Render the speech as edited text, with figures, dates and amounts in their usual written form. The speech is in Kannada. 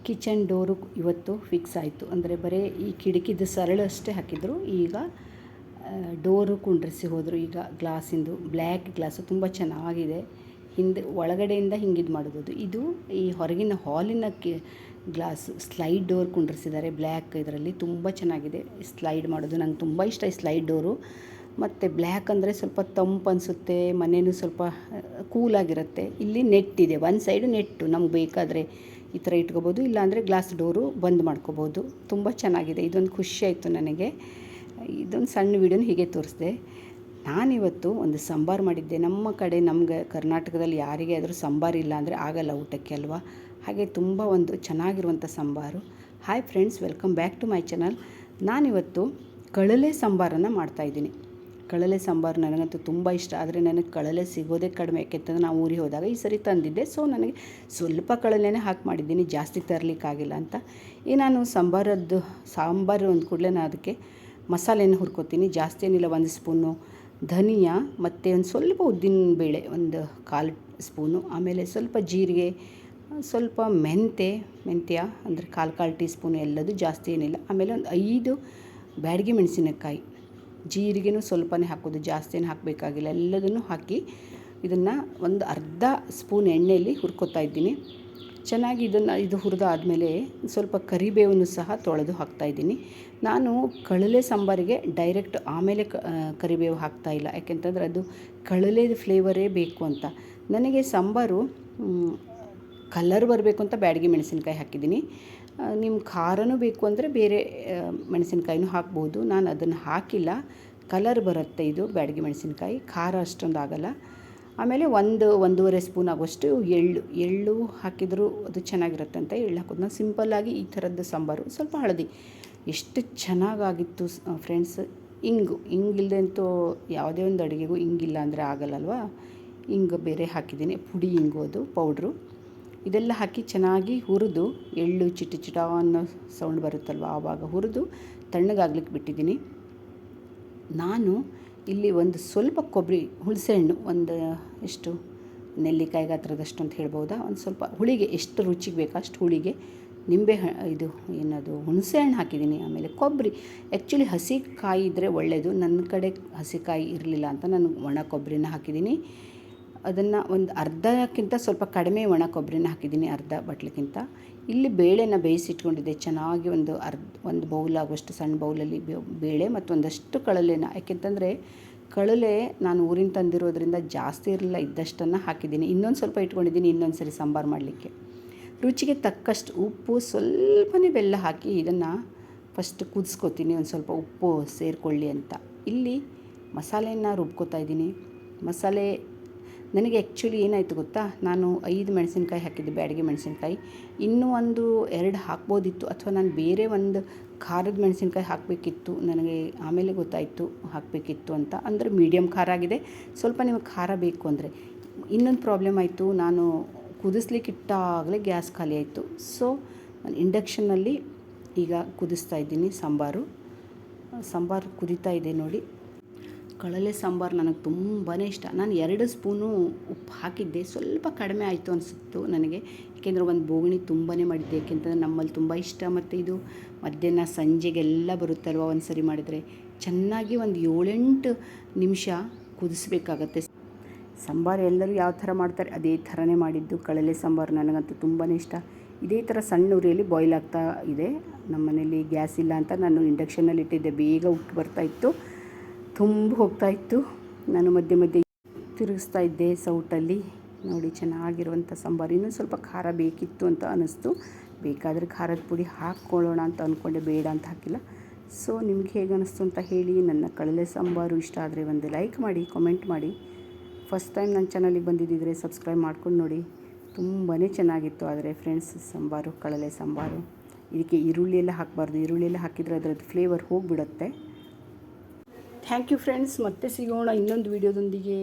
ಕಿಚನ್ ಡೋರು ಇವತ್ತು ಫಿಕ್ಸ್ ಆಯಿತು. ಅಂದರೆ ಬರೀ ಈ ಕಿಟಕಿದು ಸರಳು ಅಷ್ಟೇ ಹಾಕಿದರು. ಈಗ ಡೋರು ಕುಂಡ್ರಿಸಿ ಹೋದರು. ಈಗ ಗ್ಲಾಸಿಂದು ಬ್ಲ್ಯಾಕ್ ಗ್ಲಾಸು ತುಂಬ ಚೆನ್ನಾಗಿದೆ. ಹಿಂದೆ ಒಳಗಡೆಯಿಂದ ಹಿಂಗಿದು ಮಾಡೋದು. ಇದು ಈ ಹೊರಗಿನ ಹಾಲಿನ ಗ್ಲಾಸು ಸ್ಲೈಡ್ ಡೋರ್ ಕುಂಡ್ರಿಸಿದ್ದಾರೆ ಬ್ಲ್ಯಾಕ್. ಇದರಲ್ಲಿ ತುಂಬ ಚೆನ್ನಾಗಿದೆ ಸ್ಲೈಡ್ ಮಾಡೋದು. ನಂಗೆ ತುಂಬ ಇಷ್ಟ ಈ ಸ್ಲೈಡ್ ಡೋರು. ಮತ್ತು ಬ್ಲ್ಯಾಕ್ ಅಂದರೆ ಸ್ವಲ್ಪ ತಂಪು ಅನಿಸುತ್ತೆ, ಮನೆಯೂ ಸ್ವಲ್ಪ ಕೂಲಾಗಿರುತ್ತೆ. ಇಲ್ಲಿ ನೆಟ್ ಇದೆ, ಒಂದು ಸೈಡು ನೆಟ್ಟು ನಮ್ಗೆ ಬೇಕಾದರೆ ಈ ಥರ ಇಟ್ಕೋಬೋದು, ಇಲ್ಲಾಂದರೆ ಗ್ಲಾಸ್ ಡೋರು ಬಂದ್ ಮಾಡ್ಕೋಬೋದು. ತುಂಬ ಚೆನ್ನಾಗಿದೆ. ಇದೊಂದು ಖುಷಿ ಆಯಿತು ನನಗೆ. ಇದೊಂದು ಸಣ್ಣ ವೀಡಿಯೋನ ಹೀಗೆ ತೋರಿಸಿದೆ. ನಾನಿವತ್ತು ಒಂದು ಸಾಂಬಾರು ಮಾಡಿದ್ದೆ. ನಮ್ಮ ಕಡೆ ನಮ್ಗೆ ಕರ್ನಾಟಕದಲ್ಲಿ ಯಾರಿಗೆ ಆದರೂ ಸಾಂಬಾರು ಇಲ್ಲ ಅಂದರೆ ಆಗಲ್ಲ ಊಟಕ್ಕೆ ಅಲ್ವಾ. ಹಾಗೆ ತುಂಬ ಒಂದು ಚೆನ್ನಾಗಿರುವಂಥ sambar. Hi friends, welcome back to my channel. ನಾನಿವತ್ತು ಕಳಲೆ ಸಾಂಬಾರನ್ನು ಮಾಡ್ತಾಯಿದ್ದೀನಿ. ಕಳಲೆ ಸಾಂಬಾರು ನನಗಂತೂ ತುಂಬ ಇಷ್ಟ. ಆದರೆ ನನಗೆ ಕಳಲೆ ಸಿಗೋದೇ ಕಡಿಮೆ. ಯಾಕೆಂತಂದ್ರೆ ನಾವು ಊರಿಗೆ ಹೋದಾಗ ಈ ಸರಿ ತಂದಿದ್ದೆ. ಸೊ ನನಗೆ ಸ್ವಲ್ಪ ಕಳಲೆನೇ ಹಾಕಿ ಮಾಡಿದ್ದೀನಿ, ಜಾಸ್ತಿ ತರಲಿಕ್ಕಾಗಿಲ್ಲ ಅಂತ. ಈ ನಾನು ಸಾಂಬಾರು ಒಂದು ಕೂಡಲೇ ನಾನು ಅದಕ್ಕೆ ಮಸಾಲೆಯನ್ನು ಹುರ್ಕೋತೀನಿ. ಜಾಸ್ತಿ ಏನಿಲ್ಲ, 1 ಸ್ಪೂನು ಧನಿಯಾ ಮತ್ತು ಒಂದು ಸ್ವಲ್ಪ ಉದ್ದಿನ ಬೇಳೆ, ಒಂದು 1/4 ಸ್ಪೂನು, ಆಮೇಲೆ ಸ್ವಲ್ಪ ಜೀರಿಗೆ, ಸ್ವಲ್ಪ ಮೆಂತ್ಯ ಅಂದರೆ 1/4 ಟೀ ಸ್ಪೂನು, ಎಲ್ಲದು ಜಾಸ್ತಿ ಏನಿಲ್ಲ. ಆಮೇಲೆ ಒಂದು 5 ಬ್ಯಾಡಗಿ ಮೆಣಸಿನಕಾಯಿ, ಜೀರಿಗೆನೂ ಸ್ವಲ್ಪನೇ ಹಾಕೋದು, ಜಾಸ್ತಿ ಏನು ಹಾಕಬೇಕಾಗಿಲ್ಲ. ಎಲ್ಲದನ್ನು ಹಾಕಿ ಇದನ್ನು ಒಂದು ಅರ್ಧ ಸ್ಪೂನ್ ಎಣ್ಣೆಯಲ್ಲಿ ಹುರ್ಕೋತಾ ಇದ್ದೀನಿ. ಚೆನ್ನಾಗಿ ಇದು ಹುರಿದಾದಮೇಲೆ ಸ್ವಲ್ಪ ಕರಿಬೇವನ್ನು ಸಹ ತೊಳೆದು ಹಾಕ್ತಾಯಿದ್ದೀನಿ. ನಾನು ಕಳಲೆ ಸಾಂಬಾರಿಗೆ ಡೈರೆಕ್ಟ್ ಆಮೇಲೆ ಕರಿಬೇವು ಹಾಕ್ತಾಯಿಲ್ಲ. ಯಾಕೆಂತಂದರೆ ಅದು ಕಳಲೆದು ಫ್ಲೇವರೇ ಬೇಕು ಅಂತ. ನನಗೆ ಸಾಂಬಾರು ಕಲರ್ ಬರಬೇಕು ಅಂತ ಬ್ಯಾಡಗಿ ಮೆಣಸಿನ್ಕಾಯಿ ಹಾಕಿದ್ದೀನಿ. ನಿಮ್ಮ ಖಾರನೂ ಬೇಕು ಅಂದರೆ ಬೇರೆ ಮೆಣಸಿನ್ಕಾಯಿನೂ ಹಾಕ್ಬೋದು. ನಾನು ಅದನ್ನು ಹಾಕಿಲ್ಲ. ಕಲರ್ ಬರುತ್ತೆ ಇದು ಬ್ಯಾಡಗಿ ಮೆಣಸಿನ್ಕಾಯಿ, ಖಾರ ಅಷ್ಟೊಂದು ಆಗಲ್ಲ. ಆಮೇಲೆ 1-1.5 ಸ್ಪೂನ್ ಆಗುವಷ್ಟು ಎಳ್ಳು ಹಾಕಿದರೂ ಅದು ಚೆನ್ನಾಗಿರುತ್ತೆ ಅಂತ ಎಳ್ಳು ಹಾಕೋದು. ನಾನು ಸಿಂಪಲ್ಲಾಗಿ ಈ ಥರದ್ದು ಸಾಂಬಾರು. ಸ್ವಲ್ಪ ಹಳದಿ, ಎಷ್ಟು ಚೆನ್ನಾಗಾಗಿತ್ತು ಫ್ರೆಂಡ್ಸ್. ಹಿಂಗಿಲ್ಲದೆ ಅಂತೂ ಯಾವುದೇ ಒಂದು ಅಡುಗೆಗೂ ಹಿಂಗಿಲ್ಲ ಅಂದರೆ ಆಗಲ್ಲಲ್ವ. ಹಿಂಗೆ ಬೇರೆ ಹಾಕಿದ್ದೀನಿ, ಪುಡಿ ಹಿಂಗು, ಅದು ಪೌಡ್ರು. ಇದೆಲ್ಲ ಹಾಕಿ ಚೆನ್ನಾಗಿ ಹುರಿದು, ಎಳ್ಳು ಚಿಟ ಅನ್ನೋ ಸೌಂಡ್ ಬರುತ್ತಲ್ವ, ಆವಾಗ ಹುರಿದು ತಣ್ಣಗಾಗ್ಲಿಕ್ಕೆ ಬಿಟ್ಟಿದ್ದೀನಿ. ನಾನು ಇಲ್ಲಿ ಒಂದು ಸ್ವಲ್ಪ ಕೊಬ್ಬರಿ, ಹುಣಸೆಹಣ್ಣು, ಒಂದು ಎಷ್ಟು ನೆಲ್ಲಿಕಾಯಿ ಗಾತ್ರದಷ್ಟು ಅಂತ ಹೇಳ್ಬೋದಾ, ಒಂದು ಸ್ವಲ್ಪ ಹುಳಿಗೆ ಎಷ್ಟು ರುಚಿಗೆ ಬೇಕು ಅಷ್ಟು ಹುಳಿಗೆ ಇದು ಏನದು ಹುಣಸೆಹಣ್ಣು ಹಾಕಿದ್ದೀನಿ. ಆಮೇಲೆ ಕೊಬ್ಬರಿ, ಆ್ಯಕ್ಚುಲಿ ಹಸಿಕಾಯಿ ಇದ್ದರೆ ಒಳ್ಳೆಯದು. ನನ್ನ ಕಡೆ ಹಸಿಕಾಯಿ ಇರಲಿಲ್ಲ ಅಂತ ನಾನು ಒಣ ಕೊಬ್ಬರಿನ ಹಾಕಿದ್ದೀನಿ. ಅದನ್ನು ಒಂದು ಅರ್ಧಕ್ಕಿಂತ ಸ್ವಲ್ಪ ಕಡಿಮೆ ಒಣ ಕೊಬ್ಬರಿನ ಹಾಕಿದ್ದೀನಿ, ಅರ್ಧ ಬಟ್ಲಿಗಿಂತ. ಇಲ್ಲಿ ಬೇಳೆನ ಬೇಯಿಸಿಟ್ಕೊಂಡಿದ್ದೆ ಚೆನ್ನಾಗಿ. ಒಂದು ಬೌಲ್ ಆಗುವಷ್ಟು ಸಣ್ಣ ಬೌಲಲ್ಲಿ ಬೇಳೆ ಮತ್ತು ಒಂದಷ್ಟು ಕಳಲೆನ. ಯಾಕೆಂತಂದರೆ ಕಳಲೆ ನಾನು ಊರಿನ ತಂದಿರೋದ್ರಿಂದ ಜಾಸ್ತಿ ಇರಲಿಲ್ಲ, ಇದ್ದಷ್ಟನ್ನು ಹಾಕಿದ್ದೀನಿ. ಇನ್ನೊಂದು ಸ್ವಲ್ಪ ಇಟ್ಕೊಂಡಿದ್ದೀನಿ ಇನ್ನೊಂದು ಸರಿ ಸಾಂಬಾರು ಮಾಡಲಿಕ್ಕೆ. ರುಚಿಗೆ ತಕ್ಕಷ್ಟು ಉಪ್ಪು, ಸ್ವಲ್ಪನೇ ಬೆಲ್ಲ ಹಾಕಿ ಇದನ್ನು ಫಸ್ಟ್ ಕುದಿಸ್ಕೊತೀನಿ, ಒಂದು ಸ್ವಲ್ಪ ಉಪ್ಪು ಸೇರಿಕೊಳ್ಳಿ ಅಂತ. ಇಲ್ಲಿ ಮಸಾಲೆಯನ್ನು ರುಬ್ಕೋತಾ ಇದ್ದೀನಿ. ಮಸಾಲೆ ನನಗೆ ಆ್ಯಕ್ಚುಲಿ ಏನಾಯಿತು ಗೊತ್ತಾ, ನಾನು 5 ಮೆಣಸಿನ್ಕಾಯಿ ಹಾಕಿದ್ದೆ, ಬ್ಯಾಡಗಿ ಮೆಣಸಿನ್ಕಾಯಿ. ಇನ್ನೂ 1-2 ಹಾಕ್ಬೋದಿತ್ತು, ಅಥವಾ ನಾನು ಬೇರೆ ಒಂದು ಖಾರದ ಮೆಣಸಿನ್ಕಾಯಿ ಹಾಕಬೇಕಿತ್ತು. ನನಗೆ ಆಮೇಲೆ ಗೊತ್ತಾಯಿತು ಹಾಕಬೇಕಿತ್ತು ಅಂತ. ಅಂದರೆ ಮೀಡಿಯಮ್ ಖಾರ ಆಗಿದೆ. ಸ್ವಲ್ಪ ನಿಮಗೆ ಖಾರ ಬೇಕು ಅಂದರೆ. ಇನ್ನೊಂದು ಪ್ರಾಬ್ಲಮ್ ಆಯಿತು, ನಾನು ಕುದಿಸ್ಲಿಕ್ಕೆ ಇಟ್ಟಾಗಲೇ ಗ್ಯಾಸ್ ಖಾಲಿ ಆಯಿತು. ಸೊ ನಾನು ಇಂಡಕ್ಷನ್ನಲ್ಲಿ ಈಗ ಕುದಿಸ್ತಾ ಇದ್ದೀನಿ ಸಾಂಬಾರು ಕುದೀತಾ ಇದೆ ನೋಡಿ. ಕಳಲೆ ಸಾಂಬಾರು ನನಗೆ ತುಂಬಾ ಇಷ್ಟ. ನಾನು 2 ಸ್ಪೂನು ಉಪ್ಪು ಹಾಕಿದ್ದೆ, ಸ್ವಲ್ಪ ಕಡಿಮೆ ಆಯಿತು ಅನಿಸುತ್ತು ನನಗೆ. ಏಕೆಂದರೆ ಒಂದು ಬೋಗಣಿ ತುಂಬಾ ಮಾಡಿದ್ದೆ. ಏಕೆಂತಂದರೆ ನಮ್ಮಲ್ಲಿ ತುಂಬ ಇಷ್ಟ. ಮತ್ತು ಇದು ಮಧ್ಯಾಹ್ನ ಸಂಜೆಗೆಲ್ಲ ಬರುತ್ತಲ್ವ, ಒಂದು ಸರಿ ಮಾಡಿದರೆ ಚೆನ್ನಾಗಿ ಒಂದು 7-8 ನಿಮಿಷ ಕುದಿಸ್ಬೇಕಾಗತ್ತೆ. ಸಾಂಬಾರು ಎಲ್ಲರೂ ಯಾವ ಥರ ಮಾಡ್ತಾರೆ ಅದೇ ಥರನೇ ಮಾಡಿದ್ದು ಕಳಲೆ ಸಾಂಬಾರು. ನನಗಂತೂ ತುಂಬಾ ಇಷ್ಟ. ಇದೇ ಥರ ಸಣ್ಣ ಉರಿಯಲ್ಲಿ ಬಾಯ್ಲ್ ಆಗ್ತಾ ಇದೆ. ನಮ್ಮ ಮನೇಲಿ ಗ್ಯಾಸ್ ಇಲ್ಲ ಅಂತ ನಾನು ಇಂಡಕ್ಷನಲ್ಲಿ ಇಟ್ಟಿದ್ದೆ. ಬೇಗ ಉಕ್ಕಿ ಬರ್ತಾಯಿತ್ತು, ತುಂಬ ಹೋಗ್ತಾಯಿತ್ತು. ನಾನು ಮಧ್ಯೆ ತಿರುಗಿಸ್ತಾ ಇದ್ದೆ ಸೌಟಲ್ಲಿ. ನೋಡಿ ಚೆನ್ನಾಗಿರುವಂಥ ಸಾಂಬಾರು. ಇನ್ನೂ ಸ್ವಲ್ಪ ಖಾರ ಬೇಕಿತ್ತು ಅಂತ ಅನ್ನಿಸ್ತು. ಬೇಕಾದರೆ ಖಾರದ ಪುಡಿ ಹಾಕ್ಕೊಳ್ಳೋಣ ಅಂತ ಅಂದ್ಕೊಂಡೆ, ಬೇಡ ಅಂತ ಹಾಕಿಲ್ಲ. ಸೊ ನಿಮ್ಗೆ ಹೇಗೆ ಅನ್ನಿಸ್ತು ಅಂತ ಹೇಳಿ. ನನ್ನ ಕಳಲೆ ಸಾಂಬಾರು ಇಷ್ಟ ಆದರೆ ಒಂದು ಲೈಕ್ ಮಾಡಿ, ಕಾಮೆಂಟ್ ಮಾಡಿ. ಫಸ್ಟ್ ಟೈಮ್ ನನ್ನ ಚಾನಲಿಗೆ ಬಂದಿದ್ದಿದ್ರೆ ಸಬ್ಸ್ಕ್ರೈಬ್ ಮಾಡ್ಕೊಂಡು ನೋಡಿ. ತುಂಬಾ ಚೆನ್ನಾಗಿತ್ತು. ಆದರೆ ಫ್ರೆಂಡ್ಸ್ ಸಾಂಬಾರು, ಕಳಲೆ ಸಾಂಬಾರು, ಇದಕ್ಕೆ ಈರುಳ್ಳಿ ಎಲ್ಲ ಹಾಕಬಾರ್ದು. ಈರುಳ್ಳಿ ಎಲ್ಲ ಹಾಕಿದರೆ ಅದರದ್ದು ಫ್ಲೇವರ್ ಹೋಗಿಬಿಡುತ್ತೆ. ಥ್ಯಾಂಕ್ ಯು ಫ್ರೆಂಡ್ಸ್, ಮತ್ತೆ ಸಿಗೋಣ ಇನ್ನೊಂದು ವಿಡಿಯೋದೊಂದಿಗೆ.